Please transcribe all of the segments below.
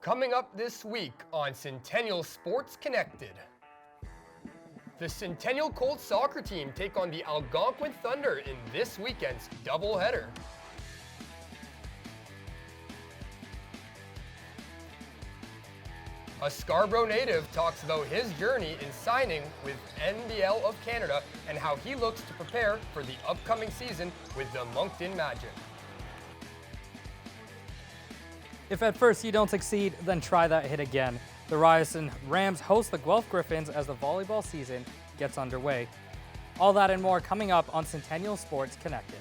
Coming up this week on Centennial Sports Connected. The Centennial Colts soccer team take on the Algonquin Thunder in this weekend's doubleheader. A Scarborough native talks about his journey in signing with NBL of Canada and how he looks to prepare for the upcoming season with the Moncton Magic. If at first you don't succeed, then try that hit again. The Ryerson Rams host the Guelph Griffins as the volleyball season gets underway. All that and more coming up on Centennial Sports Connected.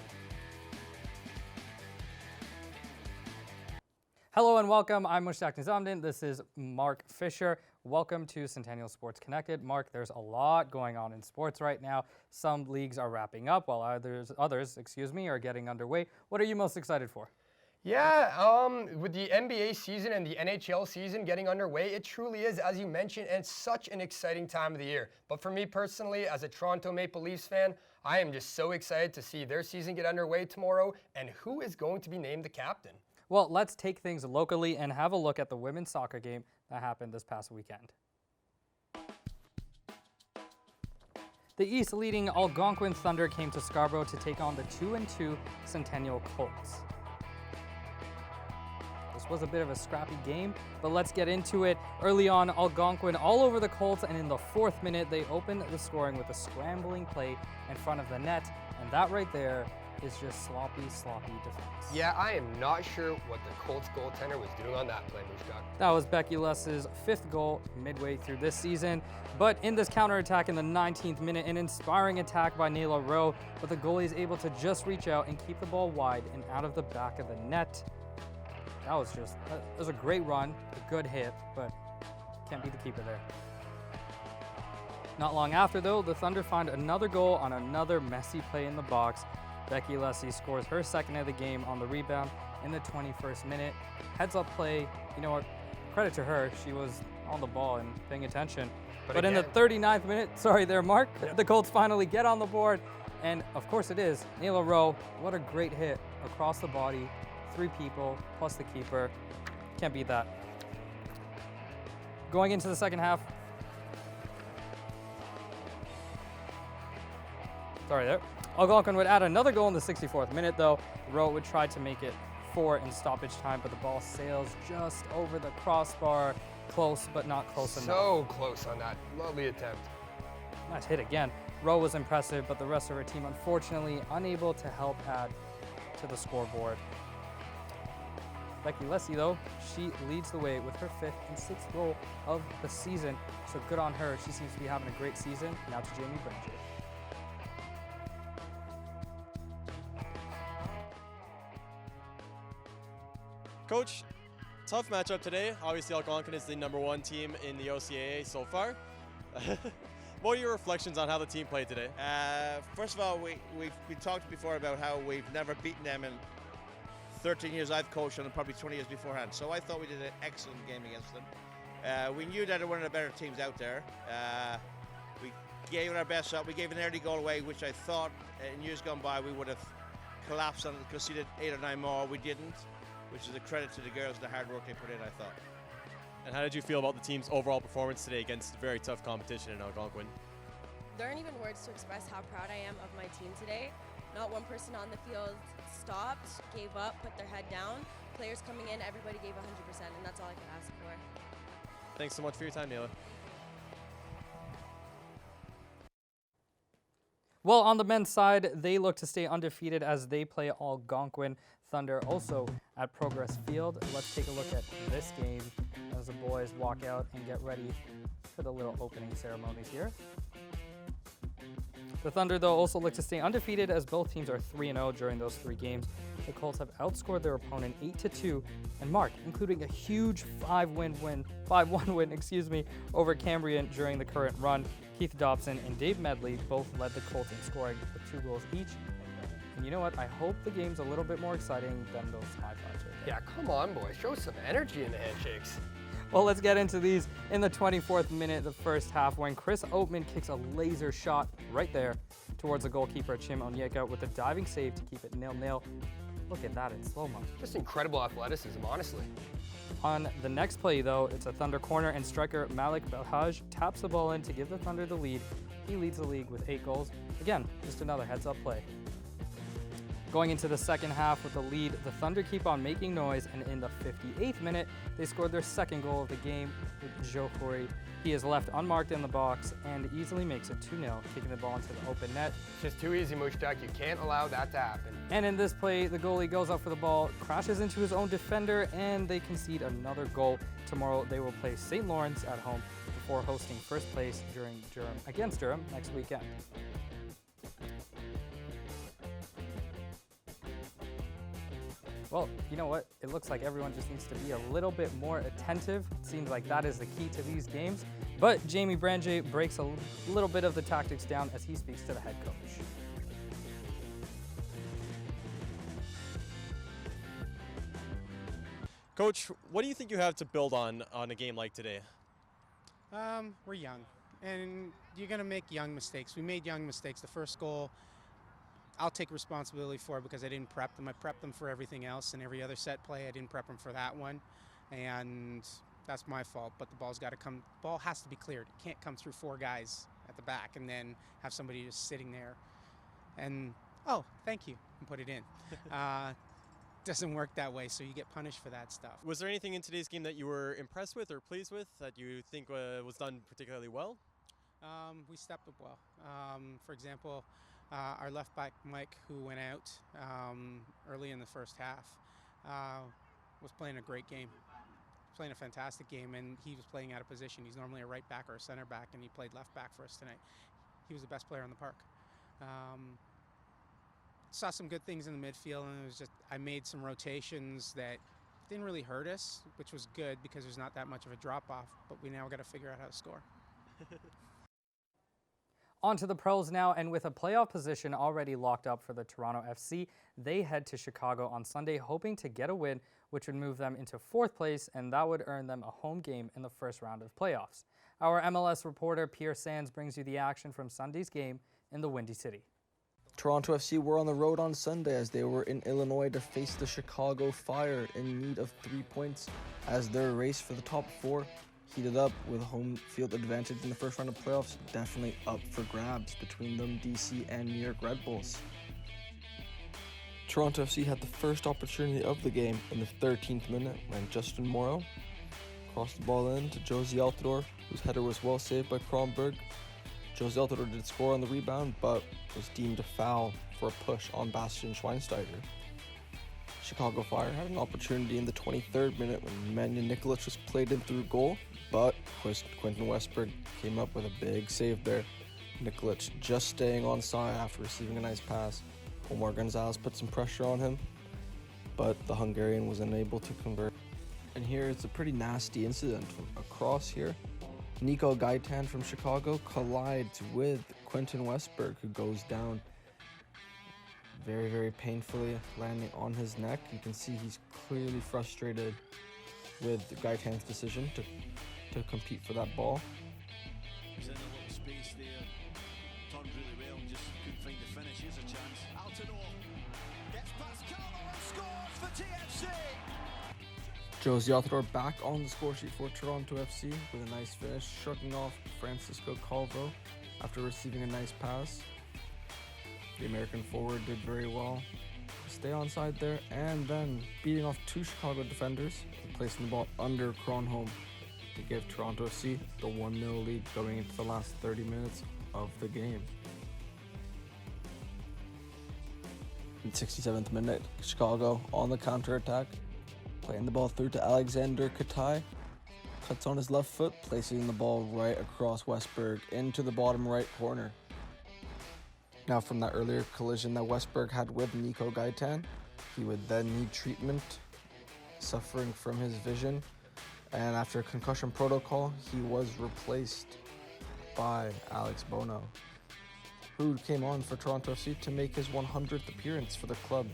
Hello and welcome. I'm Mushtaq Nizamdin. This is Mark Fisher. Welcome to Centennial Sports Connected. Mark, there's a lot going on in sports right now. Some leagues are wrapping up while others, are getting underway. What are you most excited for? Yeah, with the NBA season and the NHL season getting underway, it truly is, as you mentioned, and it's such an exciting time of the year. But for me personally, as a Toronto Maple Leafs fan, I am just so excited to see their season get underway tomorrow and who is going to be named the captain. Well, let's take things locally and have a look at the women's soccer game that happened this past weekend. The East leading Algonquin Thunder came to Scarborough to take on the 2-2 Centennial Colts. This was a bit of a scrappy game, but let's get into it. Early on, Algonquin all over the Colts, and in the 4th minute, they opened the scoring with a scrambling play in front of the net, and that right there is just sloppy defense. Yeah, I am not sure what the Colts goaltender was doing on that play, Mushtaq. That was Becky Less's 5th goal midway through this season. But in this counterattack in the 19th minute, an inspiring attack by Nayla Rowe, but the goalie is able to just reach out and keep the ball wide and out of the back of the net. That was a great run, a good hit, but can't beat the keeper there. Not long after, though, the Thunder find another goal on another messy play in the box. Becky Lessie scores her 2nd of the game on the rebound in the 21st minute. Heads up play, you know what, credit to her, she was on the ball and paying attention. But in the 39th minute, Mark, the Colts finally get on the board. And of course it is, Nayla Rowe, what a great hit across the body. 3 people plus the keeper. Can't beat that. Going into the second half. Algonquin would add another goal in the 64th minute, though. Rowe would try to make it 4 in stoppage time, but the ball sails just over the crossbar. Close, but not close enough. So close on that. Lovely attempt. Nice hit again. Rowe was impressive, but the rest of her team, unfortunately, unable to help add to the scoreboard. Becky Lessie, though, she leads the way with her 5th and 6th goal of the season. So good on her. She seems to be having a great season. Now to Jamie Branger. Coach, tough matchup today. Obviously, Algonquin is the #1 team in the OCAA so far. What are your reflections on how the team played today? First of all, we talked before about how we've never beaten them in 13 years I've coached and probably 20 years beforehand. So I thought we did an excellent game against them. We knew that they were one of the better teams out there. We gave it our best shot. We gave an early goal away, which I thought in years gone by we would have collapsed and conceded 8 or 9 more. We didn't, which is a credit to the girls, the hard work they put in, I thought. And how did you feel about the team's overall performance today against very tough competition in Algonquin? There aren't even words to express how proud I am of my team today. Not one person on the field stopped, gave up, put their head down. Players coming in, everybody gave 100%, and that's all I can ask for. Thanks so much for your time, Nayla. Well, on the men's side, they look to stay undefeated as they play Algonquin Thunder also at Progress Field. Let's take a look at this game as the boys walk out and get ready for the little opening ceremonies here. The Thunder, though, also look to stay undefeated as both teams are 3-0 during those 3 games. The Colts have outscored their opponent 8-2, and Mark, including a huge 5-1 win, over Cambrian during the current run. Keith Dobson and Dave Medley both led the Colts in scoring with 2 goals each. And you know what? I hope the game's a little bit more exciting than those high fives right there. Yeah, come on, boys. Show some energy in the handshakes. Well, let's get into these in the 24th minute of the first half when Chris Oatman kicks a laser shot right there towards the goalkeeper Chim Onyeka with a diving save to keep it 0-0. Look at that in slow-mo. Just incredible athleticism, honestly. On the next play, though, it's a Thunder corner, and striker Malik Belhaj taps the ball in to give the Thunder the lead. He leads the league with 8 goals. Again, just another heads-up play. Going into the second half with the lead, the Thunder keep on making noise, and in the 58th minute, they scored their second goal of the game with Joe Corey. He is left unmarked in the box and easily makes it 2-0, kicking the ball into the open net. It's just too easy, Mushtaq. You can't allow that to happen. And in this play, the goalie goes up for the ball, crashes into his own defender, and they concede another goal. Tomorrow, they will play St. Lawrence at home before hosting first place against Durham next weekend. Well, you know what? It looks like everyone just needs to be a little bit more attentive. It seems like that is the key to these games. But Jamie Branjay breaks a little bit of the tactics down as he speaks to the head coach. Coach, what do you think you have to build on a game like today? We're young, and you're going to make young mistakes. We made young mistakes. The first goal, I'll take responsibility for it because I didn't prep them. I prepped them for everything else, and every other set play, I didn't prep them for that one, and that's my fault. But the ball's got to come. The ball has to be cleared. It can't come through 4 guys at the back and then have somebody just sitting there and, oh, thank you, and put it in. Doesn't work that way, so you get punished for that stuff. Was there anything in today's game that you were impressed with or pleased with that you think was done particularly well? We stepped up well. For example, our left back, Mike, who went out early in the first half, was playing a great game. Playing a fantastic game, and he was playing out of position. He's normally a right back or a center back, and he played left back for us tonight. He was the best player on the park. Saw some good things in the midfield, and it was just I made some rotations that didn't really hurt us, which was good because there's not that much of a drop-off, but we now got to figure out how to score. On to the pros now, and with a playoff position already locked up for the Toronto FC, they head to Chicago on Sunday hoping to get a win, which would move them into 4th place, and that would earn them a home game in the first round of playoffs. Our MLS reporter Pierre Sands brings you the action from Sunday's game in the Windy City. Toronto FC were on the road on Sunday as they were in Illinois to face the Chicago Fire in need of 3 points as their race for the top 4 heated up with home field advantage in the first round of playoffs definitely up for grabs between them, DC and New York Red Bulls. Toronto FC had the first opportunity of the game in the 13th minute when Justin Morrow crossed the ball in to Josie Altidore, whose header was well saved by Kronberg. Josie Altidore did score on the rebound, but was deemed a foul for a push on Bastian Schweinsteiger. Chicago Fire had an opportunity in the 23rd minute when Manny Nikolic was played in through goal, but Quentin Westberg came up with a big save there. Nikolic just staying onside after receiving a nice pass. Omar Gonzalez put some pressure on him, but the Hungarian was unable to convert. And here it's a pretty nasty incident from across here. Nico Gaitan from Chicago collides with Quentin Westberg, who goes down very, very painfully, landing on his neck. You can see he's clearly frustrated with Gaitan's decision to compete for that ball. He's in a little space there, turned really well and just couldn't find the finish. Here's a chance. Altidore gets past Carlo and scores for TFC. Josie Altidore back on the score sheet for Toronto FC with a nice finish, shrugging off Francisco Calvo after receiving a nice pass. The American forward did very well to stay onside there and then beating off 2 Chicago defenders, placing the ball under Kronholm to give Toronto FC the 1-0 lead going into the last 30 minutes of the game. In the 67th minute, Chicago on the counter-attack, playing the ball through to Alexander Katai, cuts on his left foot, placing the ball right across Westberg into the bottom right corner. Now from that earlier collision that Westberg had with Nico Gaitan, he would then need treatment, suffering from his vision, and after concussion protocol, he was replaced by Alex Bono, who came on for Toronto FC to make his 100th appearance for the club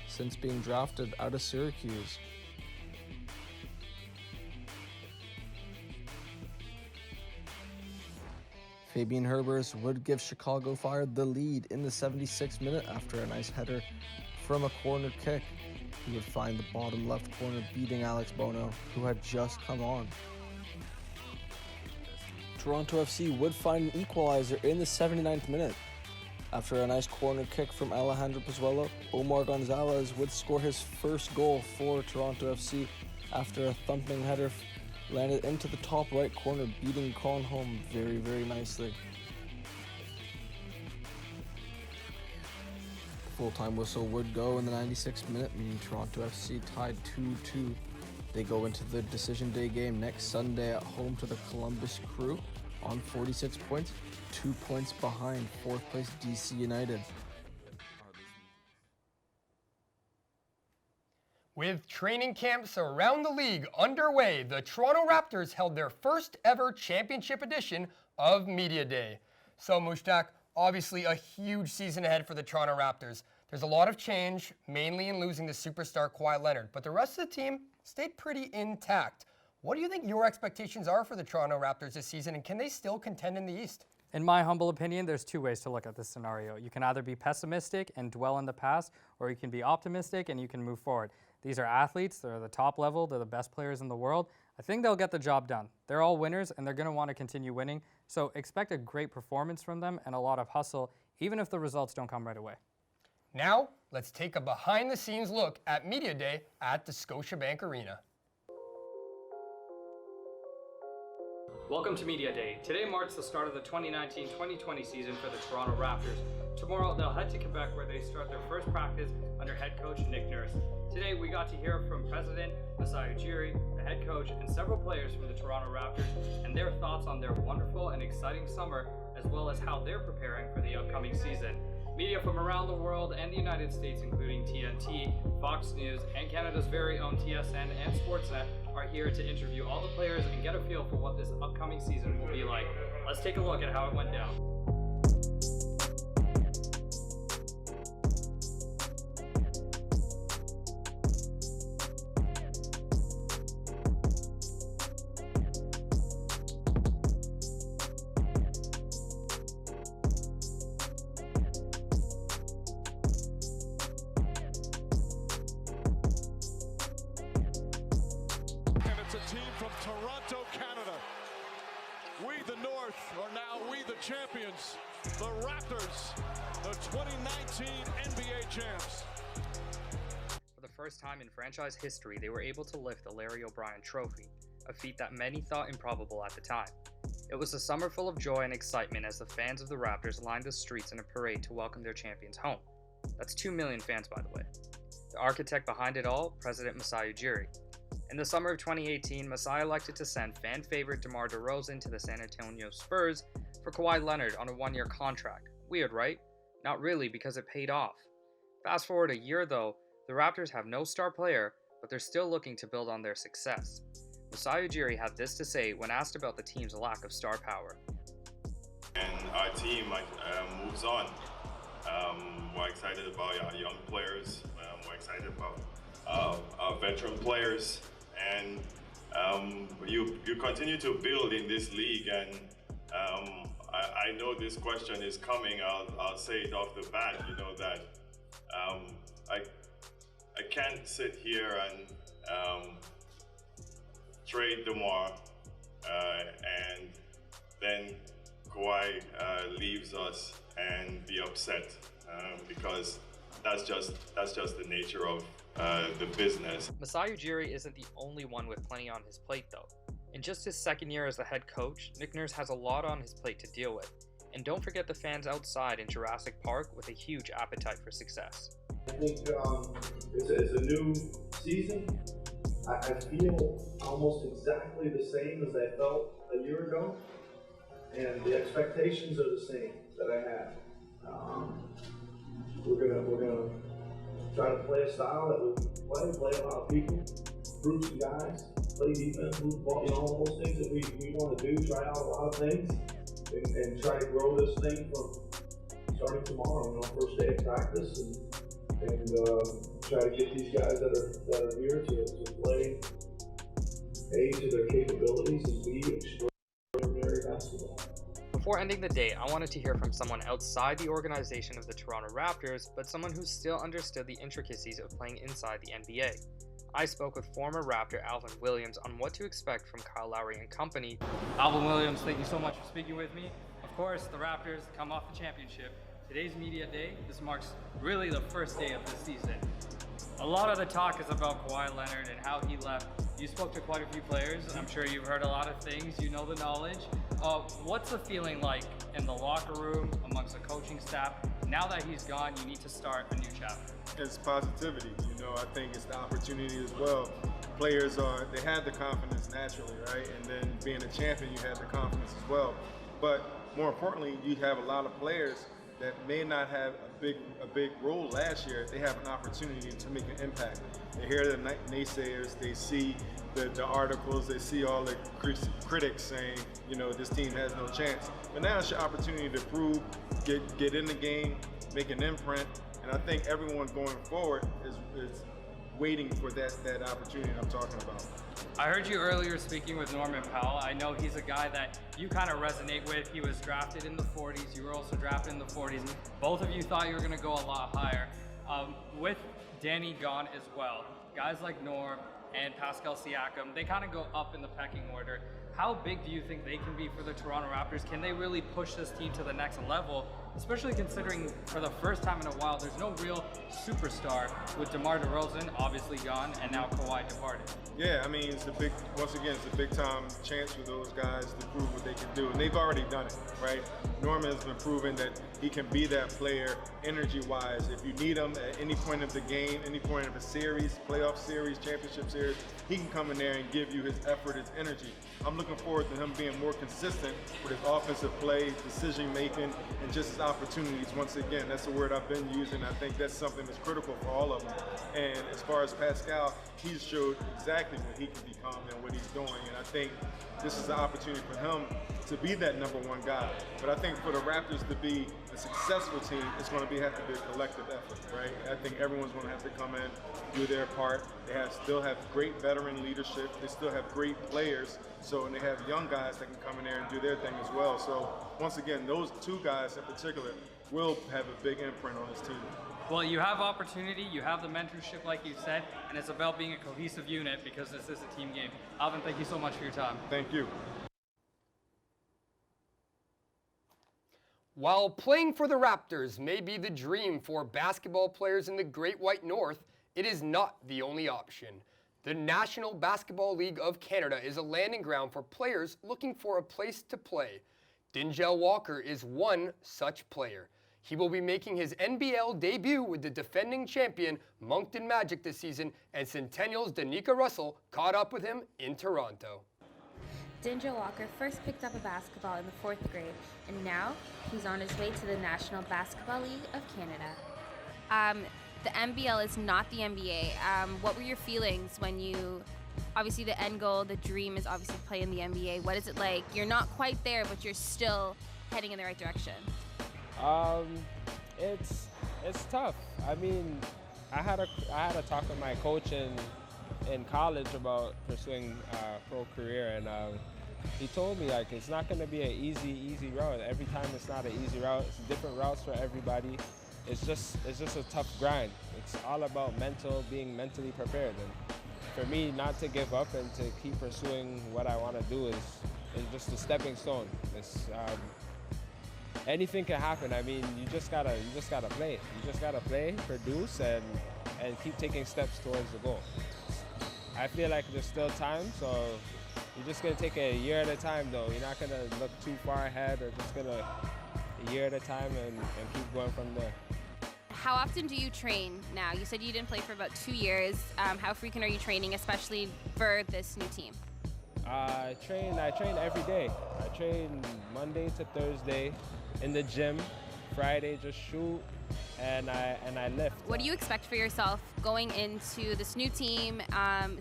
since being drafted out of Syracuse. Fabian Herbers would give Chicago Fire the lead in the 76th minute after a nice header from a corner kick. He would find the bottom left corner beating Alex Bono, who had just come on. Toronto FC would find an equalizer in the 79th minute. After a nice corner kick from Alejandro Pozuelo, Omar Gonzalez would score his first goal for Toronto FC after a thumping header landed into the top right corner, beating Karan home very, very nicely. Full-time whistle would go in the 96th minute, meaning Toronto FC tied 2-2. They go into the Decision Day game next Sunday at home to the Columbus Crew on 46 points, 2 points behind 4th place DC United. With training camps around the league underway, the Toronto Raptors held their first ever championship edition of Media Day. So Mushtaq, obviously a huge season ahead for the Toronto Raptors. There's a lot of change, mainly in losing the superstar Kawhi Leonard, but the rest of the team stayed pretty intact. What do you think your expectations are for the Toronto Raptors this season, and can they still contend in the East? In my humble opinion, there's two ways to look at this scenario. You can either be pessimistic and dwell in the past, or you can be optimistic and you can move forward. These are athletes, they're the top level, they're the best players in the world. I think they'll get the job done. They're all winners and they're going to want to continue winning, so expect a great performance from them and a lot of hustle, even if the results don't come right away. Now, let's take a behind-the-scenes look at Media Day at the Scotiabank Arena. Welcome to Media Day. Today marks the start of the 2019-2020 season for the Toronto Raptors. Tomorrow, they'll head to Quebec where they start their first practice under head coach Nick Nurse. Today, we got to hear from President Masai Ujiri, the head coach, and several players from the Toronto Raptors and their thoughts on their wonderful and exciting summer, as well as how they're preparing for the upcoming season. Media from around the world and the United States, including TNT, Fox News, and Canada's very own TSN and Sportsnet, are here to interview all the players and get a feel for what this upcoming season will be like. Let's take a look at how it went down. Toronto, Canada. We, the North, are now we, the champions. The Raptors, the 2019 NBA champs. For the first time in franchise history, they were able to lift the Larry O'Brien Trophy, a feat that many thought improbable at the time. It was a summer full of joy and excitement as the fans of the Raptors lined the streets in a parade to welcome their champions home. That's 2 million fans, by the way. The architect behind it all, President Masai Ujiri. In the summer of 2018, Masai elected to send fan favorite DeMar DeRozan to the San Antonio Spurs for Kawhi Leonard on a 1-year contract. Weird, right? Not really, because it paid off. Fast forward a year though, the Raptors have no star player, but they're still looking to build on their success. Masai Ujiri had this to say when asked about the team's lack of star power. And our team moves on. We're excited about our young players. We're excited about our veteran players. And you continue to build in this league, and I know this question is coming. I'll say it off the bat. You know that I can't sit here and trade DeMar and then Kawhi leaves us and be upset because that's just the nature of the business. Masai Ujiri isn't the only one with plenty on his plate though. In just his second year as the head coach, Nick Nurse has a lot on his plate to deal with. And don't forget the fans outside in Jurassic Park with a huge appetite for success. I think it's a new season. I feel almost exactly the same as I felt a year ago, and the expectations are the same that I had. We're gonna try to play a style that we play a lot of people, group some guys, play defense, move the ball, all those things that we want to do. Try out a lot of things and try to grow this thing from starting tomorrow. First day of practice, and try to get these guys that are here to play A, to their capabilities, and B, extraordinary basketball. Before Before ending the day, I wanted to hear from someone outside the organization of the Toronto Raptors, but someone who still understood the intricacies of playing inside the NBA. I spoke with former Raptor Alvin Williams on what to expect from Kyle Lowry and company. Alvin Williams, thank you so much for speaking with me. Of course, the Raptors come off the championship. Today's media day. This marks really the first day of the season. A lot of the talk is about Kawhi Leonard and how he left. You spoke to quite a few players, and I'm sure you've heard a lot of things. You know the knowledge. What's the feeling like in the locker room, amongst the coaching staff? Now that he's gone, you need to start a new chapter. It's positivity. I think it's the opportunity as well. Players they have the confidence naturally, right? And then being a champion, you have the confidence as well. But more importantly, you have a lot of players that may not have a big role last year. They have an opportunity to make an impact. They hear the naysayers, they see the articles, they see all the critics saying, this team has no chance. But now it's your opportunity to prove, get in the game, make an imprint, and I think everyone going forward is waiting for that opportunity I'm talking about. I heard you earlier speaking with Norman Powell. I know he's a guy that you kind of resonate with. He was drafted in the 40s. You were also drafted in the 40s. Both of you thought you were going to go a lot higher. With Danny gone as well, guys like Norm and Pascal Siakam, they kind of go up in the pecking order. How big do you think they can be for the Toronto Raptors? Can they really push this team to the next level? Especially considering for the first time in a while, there's no real superstar with DeMar DeRozan obviously gone and now Kawhi departed. Yeah, it's a big time chance for those guys to prove what they can do. And they've already done it, right? Norman has been proven that he can be that player energy-wise. If you need him at any point of the game, any point of a series, playoff series, championship series, he can come in there and give you his effort, his energy. I'm looking forward to him being more consistent with his offensive play, decision-making, and just his opportunities. Once again, that's the word I've been using. I think that's something that's critical for all of them. And as far as Pascal, he's showed exactly what he can become and what he's doing. And I think this is an opportunity for him to be that number one guy. But I think for the Raptors to be a successful team, it's going to have to be a collective effort, right? I think everyone's going to have to come in, do their part. They still have great veteran leadership. They still have great players. And they have young guys that can come in there and do their thing as well. So once again, those two guys in particular will have a big imprint on this team. Well, you have opportunity, you have the mentorship like you said, and it's about being a cohesive unit because this is a team game. Alvin, thank you so much for your time. Thank you. While playing for the Raptors may be the dream for basketball players in the Great White North, it is not the only option. The National Basketball League of Canada is a landing ground for players looking for a place to play. Denzel Walker is one such player. He will be making his NBL debut with the defending champion Moncton Magic this season, and Centennial's Danica Russell caught up with him in Toronto. Denzel Walker first picked up a basketball in the 4th grade, and now he's on his way to the National Basketball League of Canada. The NBL is not the NBA. What were your feelings when obviously the end goal, the dream is obviously to play in the NBA. What is it like? You're not quite there, but you're still heading in the right direction. It's tough. I had a talk with my coach in college about pursuing a pro career, and he told me it's not going to be an easy route. Every time it's not an easy route. It's different routes for everybody. It's just a tough grind. It's all about being mentally prepared. And for me, not to give up and to keep pursuing what I want to do is just a stepping stone. Anything can happen. You just gotta play. You just gotta play, produce, and keep taking steps towards the goal. I feel like there's still time, so you're just gonna take a year at a time. Though you're not gonna look too far ahead, or just gonna a year at a time and keep going from there. How often do you train now? You said you didn't play for about 2 years. How frequent are you training, especially for this new team? I train every day. I train Monday to Thursday in the gym. Friday just shoot, and I lift. What do you expect for yourself going into this new team,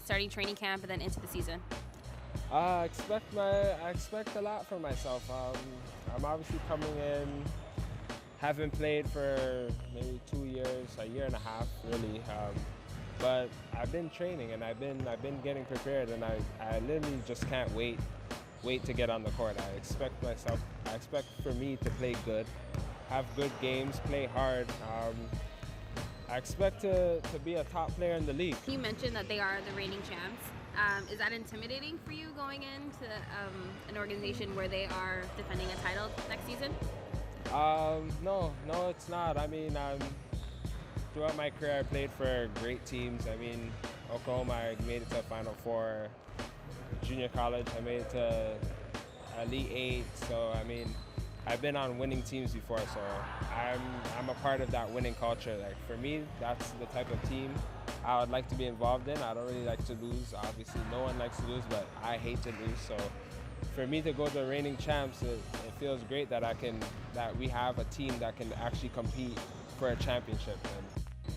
starting training camp, and then into the season? I expect a lot from myself. I'm obviously coming in, haven't played for maybe 2 years, a year and a half, really. But I've been training and I've been getting prepared, and I literally just can't wait wait to get on the court. I expect for me to play good, have good games, play hard. I expect to be a top player in the league. You mentioned that they are the reigning champs. Is that intimidating for you going into an organization where they are defending a title next season? No, it's not. I mean, throughout my career, I played for great teams. I mean, Oklahoma, I made it to Final Four. Junior college, I made it to Elite Eight. So, I mean, I've been on winning teams before, so I'm a part of that winning culture. Like, for me, that's the type of team I would like to be involved in. I don't really like to lose. Obviously, no one likes to lose, but I hate to lose. So for me to go to the reigning champs, it feels great that we have a team that can actually compete for a championship.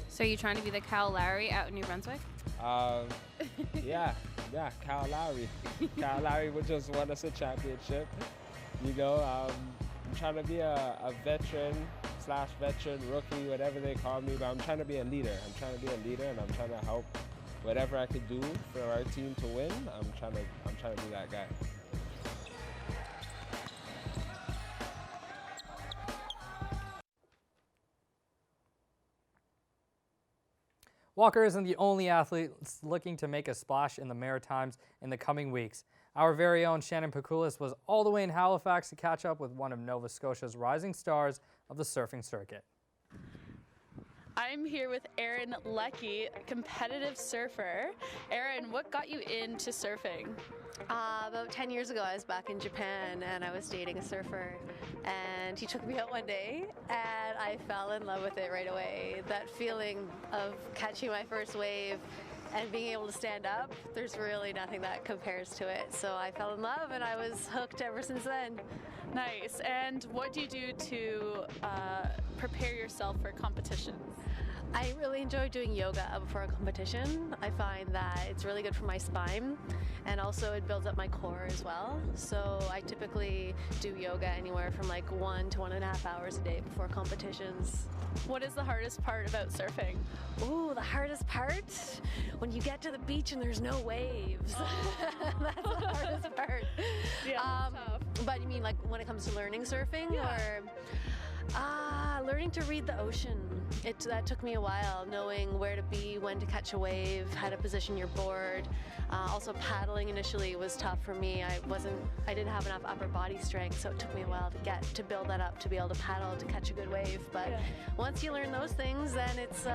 So are you trying to be the Kyle Lowry out in New Brunswick? Yeah, Kyle Lowry. Kyle Lowry would just won us a championship. You know, I'm trying to be a veteran rookie, whatever they call me, but I'm trying to be a leader. I'm trying to be a leader, and I'm trying to help whatever I could do for our team to win. I'm trying to be that guy. Walker isn't the only athlete looking to make a splash in the Maritimes in the coming weeks. Our very own Shannon Pakulis was all the way in Halifax to catch up with one of Nova Scotia's rising stars of the surfing circuit. I'm here with Aaron Leckie, a competitive surfer. Aaron, what got you into surfing? About 10 years ago, I was back in Japan and I was dating a surfer, and he took me out one day and I fell in love with it right away. That feeling of catching my first wave and being able to stand up, there's really nothing that compares to it. So I fell in love and I was hooked ever since then. Nice. And what do you do to prepare yourself for competitions? I really enjoy doing yoga before a competition. I find that it's really good for my spine, and also it builds up my core as well. So I typically do yoga anywhere from like 1 to 1.5 hours a day before competitions. What is the hardest part about surfing? Ooh, the hardest part? When you get to the beach and there's no waves. That's the hardest part. Yeah, that's tough. But you mean like when it comes to learning surfing? Yeah. Or learning to read the ocean. That took me a while, knowing where to be, when to catch a wave, how to position your board. Also paddling initially was tough for me. I didn't have enough upper body strength, so it took me a while to build that up, to be able to paddle, to catch a good wave. But once you learn those things, then it's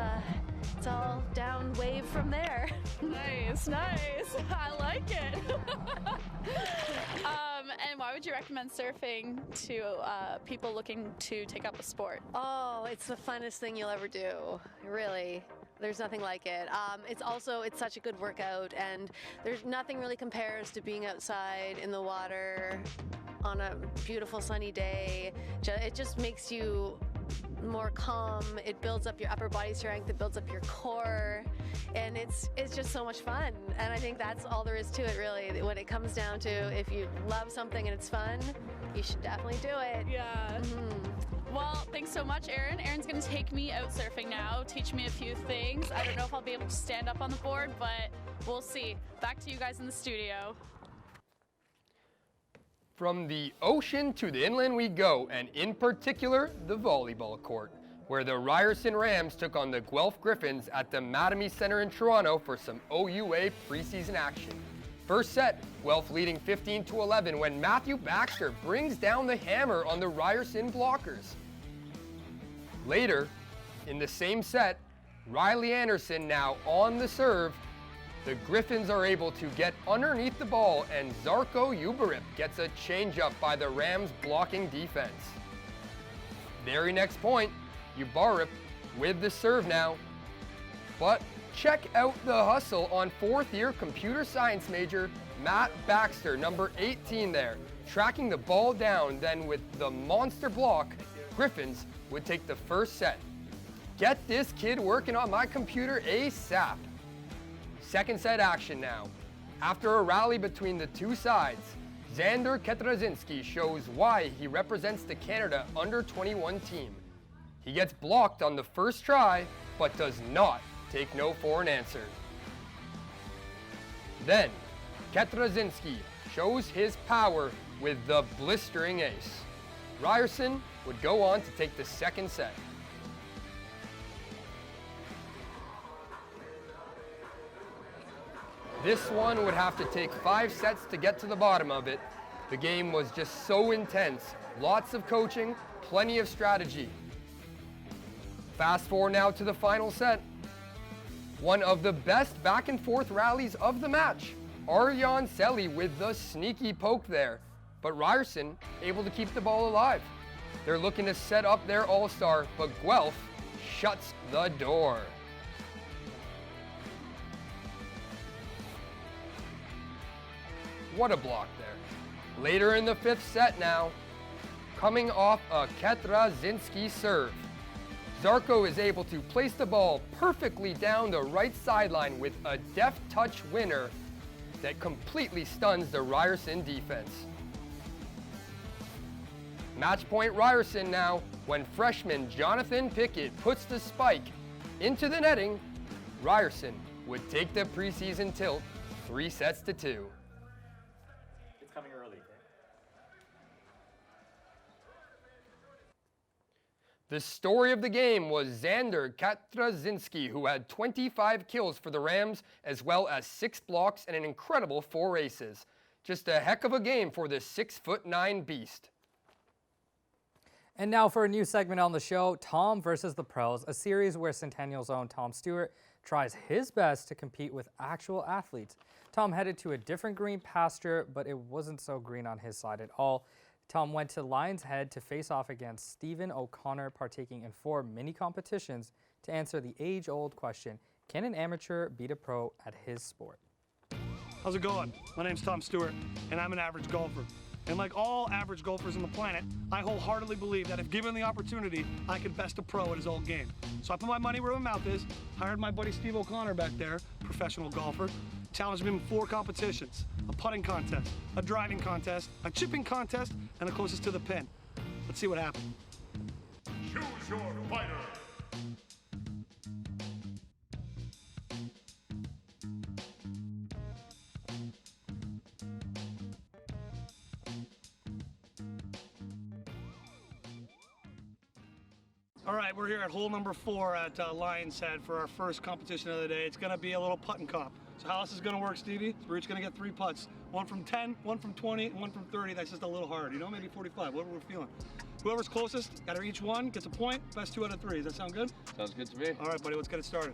all down wave from there. Nice. I like it. And why would you recommend surfing to people looking to take up a sport? Oh, it's the funnest thing you'll ever do, really. There's nothing like it. It's such a good workout, and there's nothing really compares to being outside in the water on a beautiful sunny day. It just makes you more calm. It builds up your upper body strength. It builds up your core, and it's just so much fun. And I think that's all there is to it, really. When it comes down to, if you love something and it's fun, you should definitely do it. Yeah. Well, thanks so much, Aaron. Aaron's going to take me out surfing now, teach me a few things. I don't know if I'll be able to stand up on the board, but we'll see. Back to you guys in the studio. From the ocean to the inland we go, and in particular, the volleyball court, where the Ryerson Rams took on the Guelph Griffins at the Mattamy Center in Toronto for some OUA preseason action. First set, Guelph leading 15-11 when Matthew Baxter brings down the hammer on the Ryerson blockers. Later, in the same set, Riley Anderson now on the serve. The Griffins are able to get underneath the ball, and Zarko Uberip gets a changeup by the Rams' blocking defense. Very next point, Uberip with the serve now. But check out the hustle on fourth-year computer science major Matt Baxter, number 18 there, tracking the ball down. Then with the monster block, Griffins would take the first set. Get this kid working on my computer ASAP. Second set action now. After a rally between the two sides, Xander Ketrazinski shows why he represents the Canada under-21 team. He gets blocked on the first try, but does not take no for an answer. Then, Ketrazinski shows his power with the blistering ace. Ryerson would go on to take the second set. This one would have to take 5 sets to get to the bottom of it. The game was just so intense. Lots of coaching, plenty of strategy. Fast forward now to the final set. One of the best back and forth rallies of the match. Arjan Selly with the sneaky poke there, but Ryerson able to keep the ball alive. They're looking to set up their all-star, but Guelph shuts the door. What a block there. Later in the 5th set now, coming off a Ketrazinski serve. Zarko is able to place the ball perfectly down the right sideline with a deft touch winner that completely stuns the Ryerson defense. Match point Ryerson now when freshman Jonathan Pickett puts the spike into the netting. Ryerson would take the preseason tilt 3-2. It's coming early. The story of the game was Xander Katrazinski, who had 25 kills for the Rams, as well as 6 blocks and an incredible 4 aces. Just a heck of a game for this 6'9" beast. And now for a new segment on the show, Tom versus the Pros, a series where Centennial's own Tom Stewart tries his best to compete with actual athletes. Tom headed to a different green pasture, but it wasn't so green on his side at all. Tom went to Lion's Head to face off against Stephen O'Connor, partaking in 4 mini competitions to answer the age-old question, can an amateur beat a pro at his sport? How's it going? My name's Tom Stewart, and I'm an average golfer. And like all average golfers on the planet, I wholeheartedly believe that if given the opportunity, I could best a pro at his old game. So I put my money where my mouth is, hired my buddy Steve O'Connor back there, professional golfer, challenged him in 4 competitions, a putting contest, a driving contest, a chipping contest, and the closest to the pin. Let's see what happens. Choose your fighter. All right, we're here at hole number 4 at Lion's Head for our first competition of the day. It's gonna be a little putting comp. So how this is gonna work, Stevie, we're each gonna get 3 putts. 1 from 10, 1 from 20, and 1 from 30. That's just a little hard, you know, maybe 45, whatever we're feeling. Whoever's closest, out of each one, gets a point, best 2 out of 3. Does that sound good? Sounds good to me. All right, buddy, let's get it started.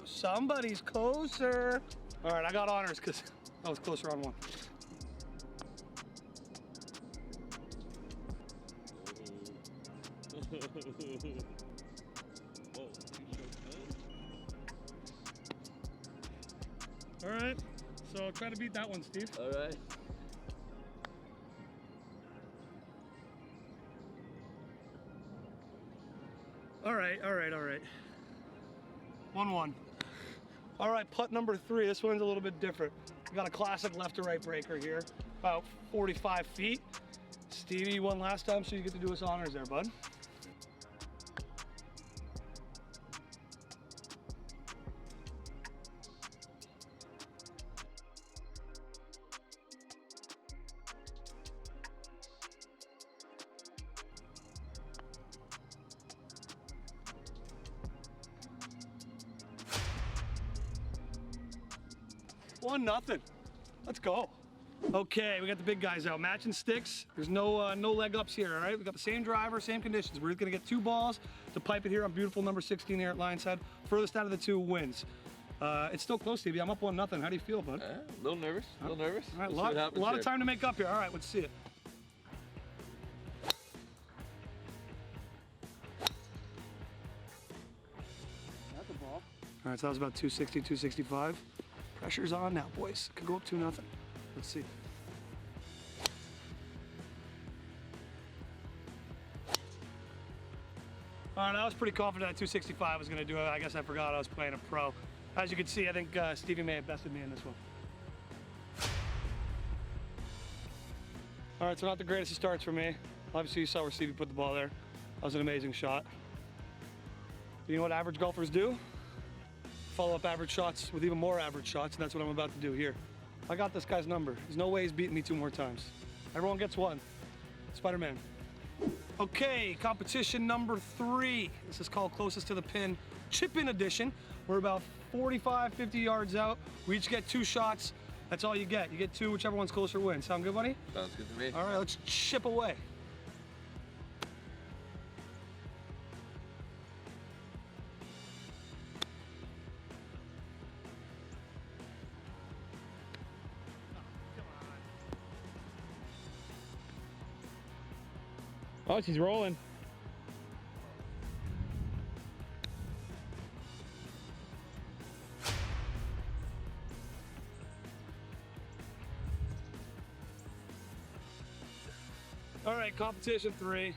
Somebody's closer. All right, I got honors because I was closer on 1. All right, so try to beat that one, Steve. All right. All right. 1-1. All right, putt number 3. This one's a little bit different. We got a classic left to right breaker here, about 45 feet. Stevie, you won last time, so you get to do us honors there, bud. One nothing. Let's go. Okay, we got the big guys out. Matching sticks. There's no leg ups here, all right? We got the same driver, same conditions. We're just gonna get 2 balls to pipe it here on beautiful number 16 here at Lion's Head. Furthest out of the 2 wins. It's still close, Stevie. I'm up 1-0. How do you feel, bud? A little nervous. A little nervous. All right, a lot of time to make up here. All right, let's see it. That's a ball. All right, so that was about 260, 265. Pressure's on now, boys. Could go up 2-0. Let's see. All right, I was pretty confident that 265 was going to do it. I guess I forgot I was playing a pro. As you can see, I think Stevie may have bested me in this one. All right, so not the greatest of starts for me. Obviously, you saw where Stevie put the ball there. That was an amazing shot. You know what average golfers do? Follow up average shots with even more average shots, and that's what I'm about to do here. I got this guy's number. There's no way he's beating me 2 more times. Everyone gets one. Spider-Man. Okay, competition number 3. This is called Closest to the Pin Chip-In Edition. We're about 45, 50 yards out. We each get 2 shots. That's all you get. You get 2, whichever one's closer wins. Sound good, buddy? Sounds good to me. All right, let's chip away. Oh, she's rolling. All right, competition 3.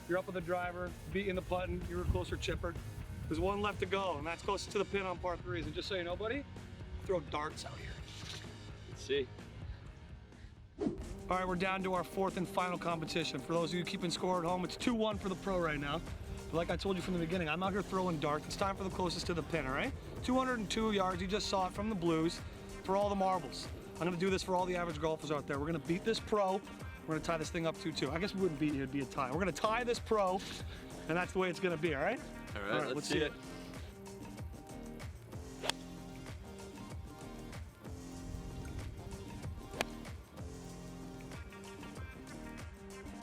You're up with the driver, beating the putting. You're a closer chipper. There's 1 left to go, and that's closest to the pin on par 3s. And just so you know, buddy, throw darts out here. Let's see. All right, we're down to our 4th and final competition. For those of you keeping score at home, it's 2-1 for the pro right now. But like I told you from the beginning, I'm out here throwing darts. It's time for the closest to the pin, all right? 202 yards, you just saw it from the blues, for all the marbles. I'm gonna do this for all the average golfers out there. We're gonna beat this pro. We're gonna tie this thing up 2-2. I guess we wouldn't beat you, it'd be a tie. We're gonna tie this pro, and that's the way it's gonna be, all right? All right, let's see it.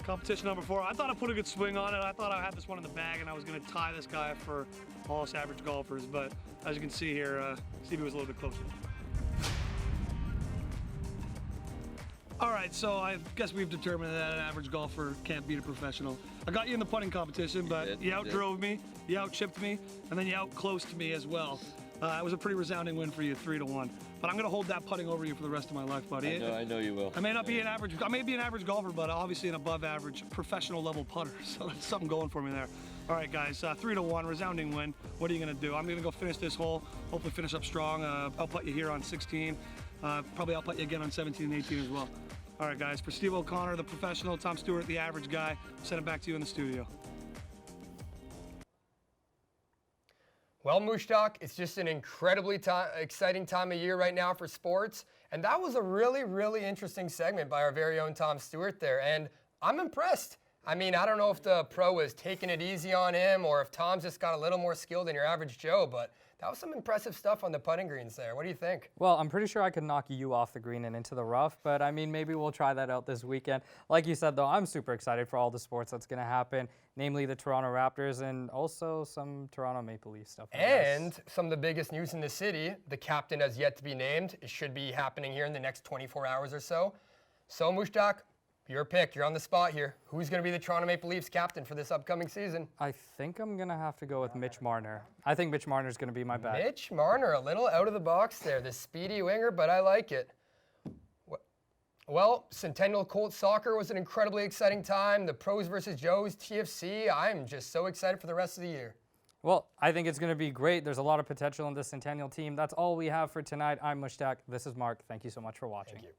Competition number 4. I thought I put a good swing on it. I thought I had this one in the bag and I was going to tie this guy for all us average golfers. But as you can see here, Stevie was a little bit closer. All right, so I guess we've determined that an average golfer can't beat a professional. I got you in the putting competition, but you outdrove me, you outchipped me, and then you outclosed me as well. It was a pretty resounding win for you, 3-1. But I'm gonna hold that putting over you for the rest of my life, buddy. I know you will. I may not be an average, I may be an average golfer, but obviously an above average professional level putter. So that's something going for me there. All right, guys, 3-1, resounding win. What are you gonna do? I'm gonna go finish this hole, hopefully finish up strong. I'll putt you here on 16. Probably I'll putt you again on 17 and 18 as well. All right, guys, for Steve O'Connor, the professional, Tom Stewart, the average guy, send it back to you in the studio. Well, Mushtaq, it's just an incredibly exciting time of year right now for sports. And that was a really, really interesting segment by our very own Tom Stewart there. And I'm impressed. I mean, I don't know if the pro was taking it easy on him or if Tom's just got a little more skill than your average Joe, but that was some impressive stuff on the putting greens there. What do you think? Well, I'm pretty sure I could knock you off the green and into the rough, but I mean, maybe we'll try that out this weekend. Like you said, though, I'm super excited for all the sports that's going to happen, namely the Toronto Raptors and also some Toronto Maple Leaf stuff. And some of the biggest news in the city, the captain has yet to be named. It should be happening here in the next 24 hours or so. So, Mushtaq, your pick. You're on the spot here. Who's going to be the Toronto Maple Leafs captain for this upcoming season? I think I'm going to have to go with Mitch Marner. I think Mitch Marner's going to be my bet. Mitch Marner, a little out of the box there. The speedy winger, but I like it. Well, Centennial Colts soccer was an incredibly exciting time. The pros versus Joes, TFC. I'm just so excited for the rest of the year. Well, I think it's going to be great. There's a lot of potential in this Centennial team. That's all we have for tonight. I'm Mushtaq. This is Mark. Thank you so much for watching. Thank you.